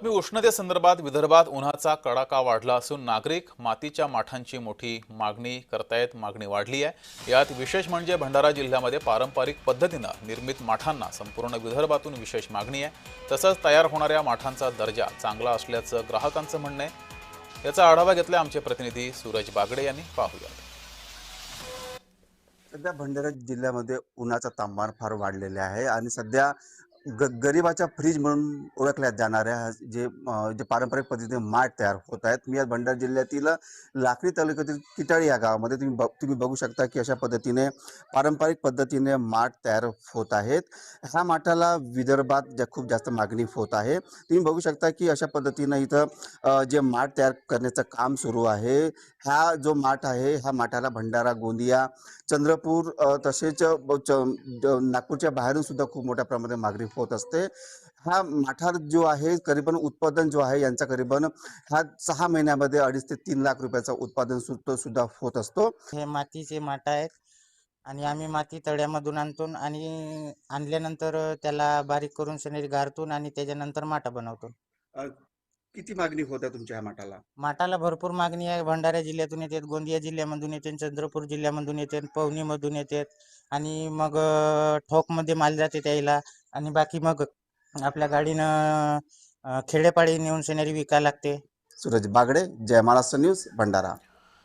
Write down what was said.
बातमी उष्णतेसंदर्भात विदर्भात उन्हाचा कडाका वाढला असून नागरिक मातीच्या माठांची मोठी मागणी करतायत। मागणी वाढली आहे। यात विशेष म्हणजे भंडारा जिल्ह्यामध्ये पारंपरिक पद्धतीने निर्मित माठांना संपूर्ण विदर्भातून विशेष मागणी आहे। तसंच तयार होणाऱ्या माठांचा दर्जा चांगला असल्याचं ग्राहकांचं म्हणणं आहे। याचा आढावा घेतला आमचे प्रतिनिधी सूरज बागडे यांनी। पाहूया। सध्या भंडारा जिल्ह्यामध्ये उन्हाचं तापमान फार वाढलेले आहे आणि सध्या गरिबाच्या फ्रीज म्हणून ओळखल्या जाणाऱ्या जे पारंपरिक पद्धतीने माठ तयार होत आहेत। मी आज भंडारा जिल्ह्यातील लाखनी तालुक्यातील किटाळी या गावामध्ये तुम्ही बघू शकता की अशा पद्धतीने पारंपरिक पद्धतीने माठ तयार होत आहेत। ह्या माठाला विदर्भात खूप जास्त मागणी होत आहे। तुम्ही बघू शकता की अशा पद्धतीने इथं जे माठ तयार करण्याचं काम सुरू आहे। हा जो माठ आहे ह्या माठाला भंडारा, गोंदिया, चंद्रपूर तसेच नागपूरच्या बाहेरून सुद्धा खूप मोठ्या प्रमाणात मागणी होत असते। हा माठार जो आहे करीबन उत्पादन जो आहे यांचा करीबन हा 6 महिन्यामध्ये 2.5 ते 3 लाख रुपयाचा उत्पादन सुद्धा होत असतो। हे मातीचे माठ आहेत आणि आम्ही माती तळ्यामधून आणतो आणि आणल्यानंतर त्याला बारीक करून शनीर गारतो आणि त्याच्यानंतर माठ बनवतो। किती मागणी होते तुमच्या माठाला? माठाला भरपूर मागणी आहे। भंडारा जिल्ह्यातून येतात, गोंदिया जिल्ह्यामधून येतात, चंद्रपूर जिल्ह्यामधून येतात, पवनीमधून येतात आणि मग ठोकमध्ये माल जाते त्याला आणि बाकी मग आपल्या गाडीनं खेडेपाडी नेऊन शनीर विकायला लागते। सूरज बागडे, जय महाराष्ट्र न्यूज, भंडारा।